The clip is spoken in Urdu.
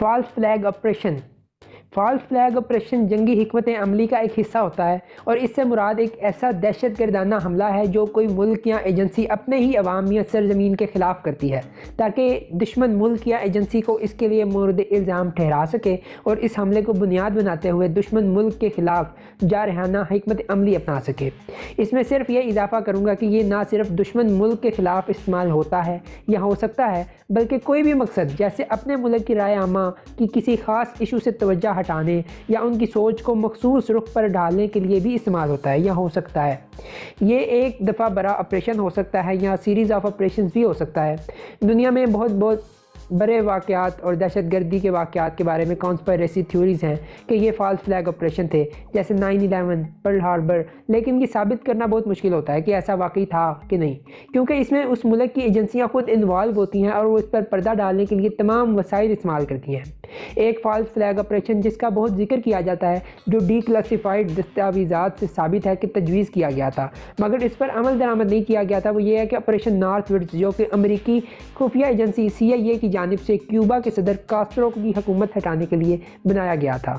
فالس فلیگ آپریشن جنگی حکمت عملی کا ایک حصہ ہوتا ہے، اور اس سے مراد ایک ایسا دہشت گردانہ حملہ ہے جو کوئی ملک یا ایجنسی اپنے ہی عوام یا سرزمین کے خلاف کرتی ہے تاکہ دشمن ملک یا ایجنسی کو اس کے لیے مورد الزام ٹھہرا سکے اور اس حملے کو بنیاد بناتے ہوئے دشمن ملک کے خلاف جارحانہ حکمت عملی اپنا سکے۔ اس میں صرف یہ اضافہ کروں گا کہ یہ نہ صرف دشمن ملک کے خلاف استعمال ہوتا ہے یا ہو سکتا ہے، بلکہ کوئی بھی مقصد جیسے اپنے ملک کی رائے عامہ کی کسی خاص ایشو سے توجہ ہٹانے یا ان کی سوچ کو مخصوص رخ پر ڈالنے کے لیے بھی استعمال ہوتا ہے یا ہو سکتا ہے۔ یہ ایک دفعہ بڑا آپریشن ہو سکتا ہے یا سیریز آف آپریشنز بھی ہو سکتا ہے۔ دنیا میں بہت بڑے واقعات اور دہشت گردی کے واقعات کے بارے میں کانسپائریسی تھیوریز ہیں کہ یہ فالس فلیگ آپریشن تھے، جیسے 9/11، پرل ہاربر، لیکن یہ ثابت کرنا بہت مشکل ہوتا ہے کہ ایسا واقعی تھا کہ نہیں، کیونکہ اس میں اس ملک کی ایجنسیاں خود انوالو ہوتی ہیں اور وہ اس پر پردہ ڈالنے کے لیے تمام وسائل استعمال کرتی ہیں۔ ایک فالس فلیگ آپریشن جس کا بہت ذکر کیا جاتا ہے، جو ڈی کلاسیفائڈ دستاویزات سے ثابت ہے کہ تجویز کیا گیا تھا مگر اس پر عمل درآمد نہیں کیا گیا تھا، وہ یہ ہے کہ آپریشن نارتھ وڈز، جو کہ امریکی خفیہ ایجنسی CIA کی جانب سے کیوبا کے صدر کاسٹرو کی حکومت ہٹانے کے لیے بنایا گیا تھا۔